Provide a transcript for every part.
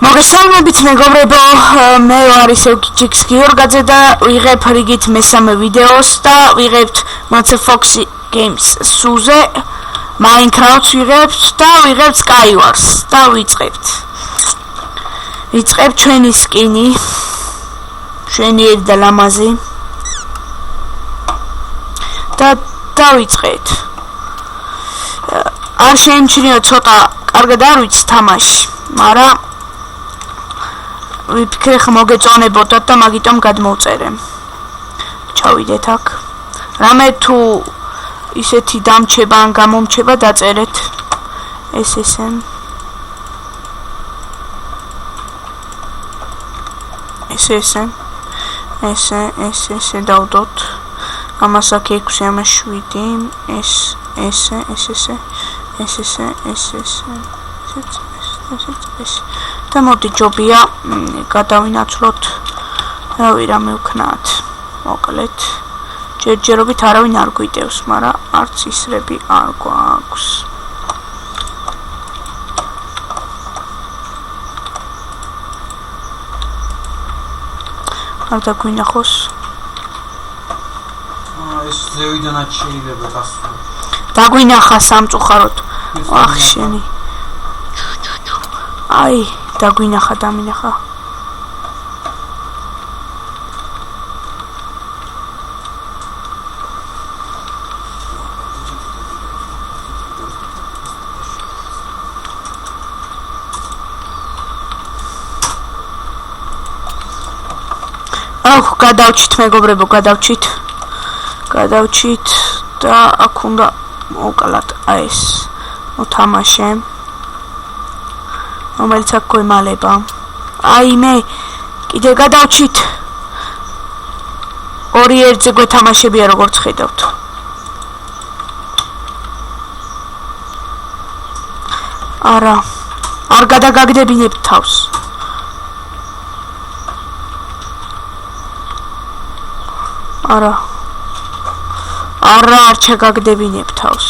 მოგესალმებით მეგობრებო, მე ვარ ისევ ჯიქს გიორგაძე და ვიღებ რიგით მესამე ვიდეოს და ვიღებთ Monster Fox Games სუზე Minecraft ვიღებთ და ვიღებთ Skywars და ვიწყებთ ჩვენი სკინი შვენიერი და ლამაზი და დავიწყეთ არ შეიმჩნიო ცოტა კარგად არ ვიცი თამაში მაგრამ ვიფიქრე ხა მოგეწონებოდათ და მაგიტომ გადმოვწერე. ჩავიდეთ აქ. რამე თუ ისეთი დამჩება ან გამომჩება დაწერეთ. ესე დავდოთ. ამას აქ 6, ამას 7, და მოდი ჯობია გადავინაცვლოთ რავი რამე ვქნათ მოკლედ ჯერჯერობით არავინ არ გვიტევს მაგრამ არც ისრები არ გვაქვს არ დაგვინახოს ეს ზევიდანაც შეიძლება გასვლა დაგვინახა სამწუხაროდ ახ შენი აი დაგვინახა დამინახა აუ გადავჩით მეგობრებო გადავჩით და აქ უნდა მოვკლათ აი ეს მოთამაშე რომელიც აქ გვემალება აი მე კიდე გადავჩით ორი ერთზე გვეთამაშებია როგორც ხედავთ არა არ გადაგაგდებინებთ თავს არა არ ჩაგაგდებინებთ თავს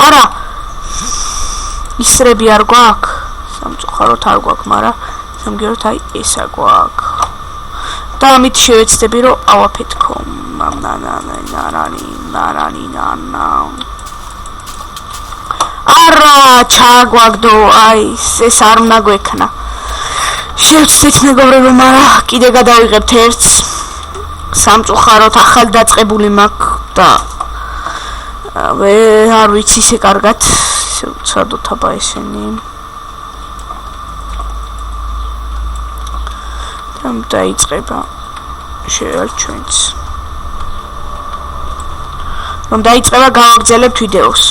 არა ისრები არ გვაქვს სამწუხაროდ არ გვაქვს, მაგრამ სამგეროთ აი ესა გვაქვს. და ამით შევეცდები რომ ავაფეთქო. არა, ჩაგვაგდო, აი ეს არ უნდა გვექნა. შევცდით მეგობრებო, მაგრამ კიდე გადავიღებთ ერთს. სამწუხაროდ ახალ დაწყებული მაქვს და არ ვიცი ისე კარგად. ვცადოთ აბა ესენი. დაიწყება შევარჩვენც რომ დაიწყება გავაგრძელებთ ვიდეოს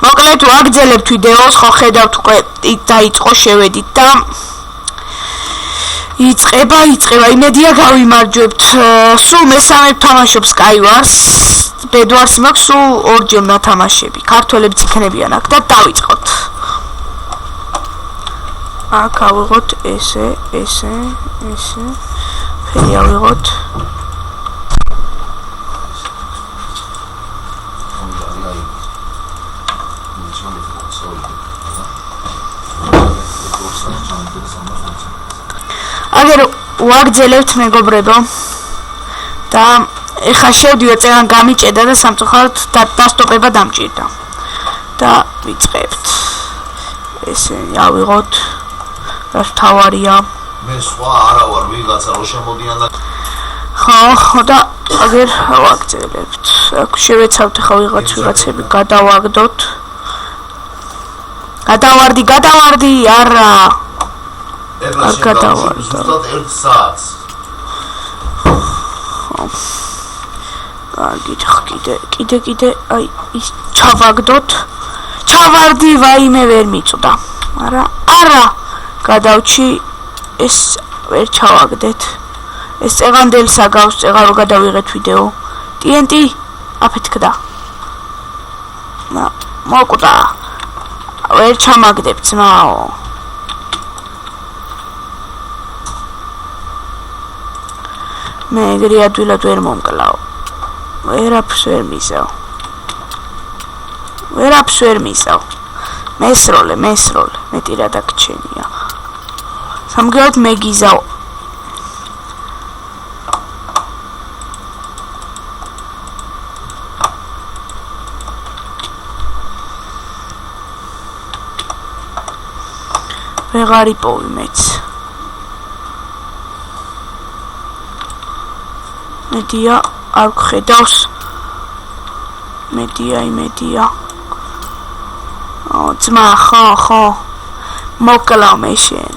მოკლედ ვაგრძელებთ ვიდეოს ხო ხედავთ უკვე დაიწყო შევედით და იწყება იმედია გავიმარჯვებთ სულ მესამე თამაშობ Skywars ბედვარს მაქვს სულ ორჯერ ნათამაშები ქართველებიც იქნებიან აქ და დავიწყოთ აქ ავიღოთ ესე ფერი ავიღოთ აგერ ვაგრძელებთ მეგობრებო და ეხა შევდივარ წეგან გამიჭედა და სამწუხაროდ დასტოპება დამჭირდა და ვიწყებთ ესე ავიღოთ რაც თავარია მე სხვა არა ვარ ვიღაცა რო შემოდიან და ხო და აგერ ვაგრძელებთ აქ შევეცავთ ახლა ვიღაცები გადავაგდოთ გადავარდი არა ეგრე გადავარდი ზუსტად 1 საათს კიდე აი ის ჩავარდი ვაიმე ვერ მიწვდა არა გადავჩი ეს ვერ ჩავაგდეთ ეს წეღანდელს აგავს წეღარო გადავიღეთ ვიდეო TNT აფეთქდა მოკვდა ვერ ჩამაგდებ ძმაო მე ეგრე ადვილად ვერ მომკლავ ვერაფერს ვერ მისავ მესროლე მეტი რა დაგჩენია სამგეოდ მე გიზავ. ვეღარ იპოვი მეც. მედია არ გხედავს. მედია. ძმა ხო. მოკლავ მე შენ.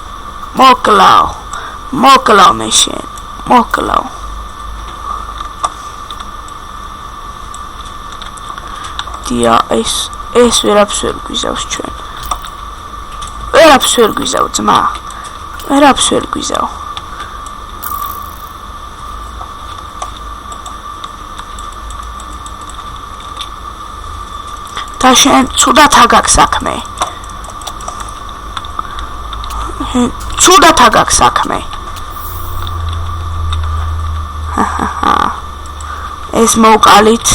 მოკლავ მე შენ. დია ეს ვერაფერს ვერ გვიზავს ჩვენ. ვერაფერს ვერ გვიზავ ძმა. ვერაფერს ვერ გვიზავ. და შენ ცუდად აგაქვს საქმე. ეს მოვყალით.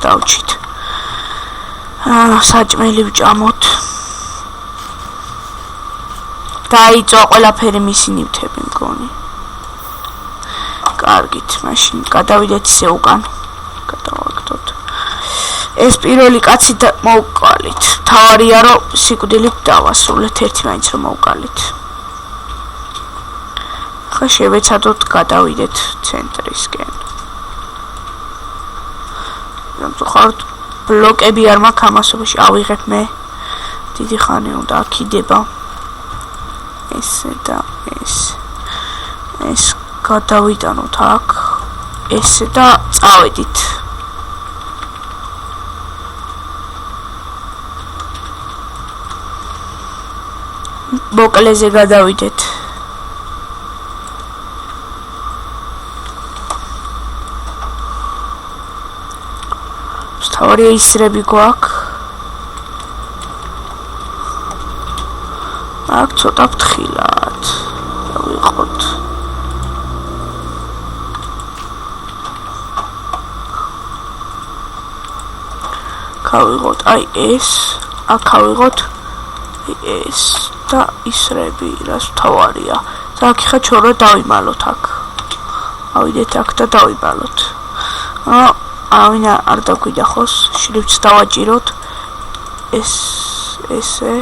დავჭით. საჭმელი ვჭამოთ. დაიწვა ყველაფერი მისი ნივთები მგონი. კარგით, მაშინ გადავიდეთ ისე უკან. გადავაგდოთ. ეს პირველი კაცი მოვყალით. თავარია რომ სიკვდილით დავასრულეთ ერთმანეთს რომ მოვყალით. ხა შევეცადოთ გადავიდეთ ცენტრისკენ. ზოგადად ბლოკები არ მაქვს ამასობაში ავიღებ მე. დიდი ხანი უნდა აქიდება. ესე და ეს გადავიტანოთ აქ. ესე და წავედით. მოკლეზე გადავიდეთ. თავარია ისრები გვაქვს. აქ ცოტა ფრთხილად. დავიყოთ. გავიღოთ აი ეს, აქ გავიღოთ ეს და ისრები, რას თავარია. და აქ ხა ჩორა დავიმალოთ აქ. ავიდეთ აქ და დავიმალოთ. არავინ არ დაგვიდახოს, შრიფტს დავაჭიროთ. ესე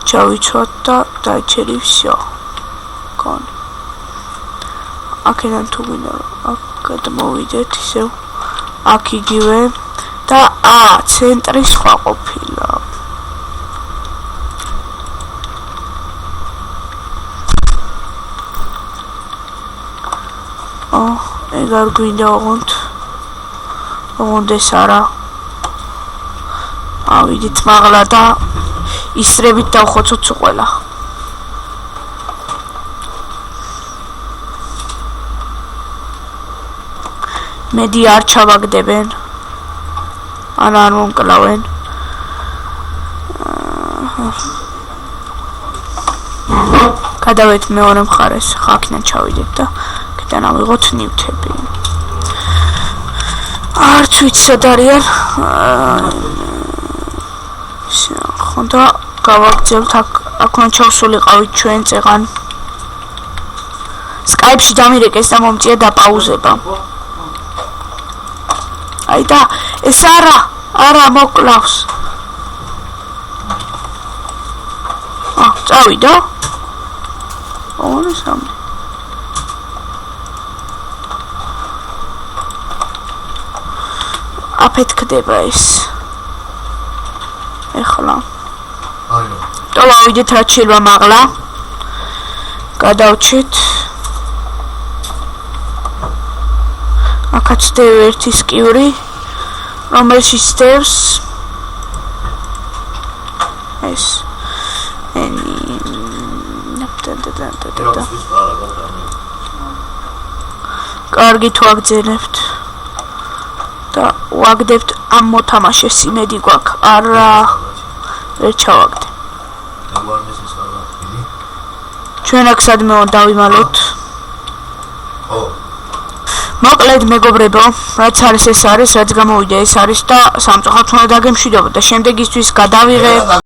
ჩავიცვათ და დაიჭერი всё. გონ. აქედან თუ გვინდა აქ გადმოვიდეთ ისევ. აქ იგივე და ცენტრი სხვა ყოფილა. ეგ არ გვინდა ოღონდ ეს არა. ავიდით მაღლა და ისრებით დავხოცოთ ყველა. მედი არ ჩავაგდებენ. არ მომკლავენ. გადავეთ მეორე მხარეს, ხაქიდან ჩავიდეთ და კიდევ ავიღოთ ნივთები. არც ვიცი სად არიან. ხონდა გავაგრძელებთ აქ უნდა ჩავსულიყავით ჩვენ წეღან. Skype-ში დამირეკეს და მომწია დაპაუზება. აი და ეს არა მოკლავს. წავიდა. სამი. აფეთქდება ეს. ეხლა. აიო. დავიდეთ რა შეიძლება მაღლა. გადავჩით. აქაც ერთი სკივრი, რომელშიც დევს ეს კარგი თუ აგძენებთ და ვაგდებთ ამ მოთამაშეს იმედი გვაქვს. არა ვერ ჩავაგდე. ჩვენ აქ სადმე დავიმალოთ. მოკლედ მეგობრებო, რაც არის ეს არის, რაც გამოვიდა ეს არის და სამწუხაროდ უნდა დაგემშვიდობოთ და შემდეგისთვის გადავიღე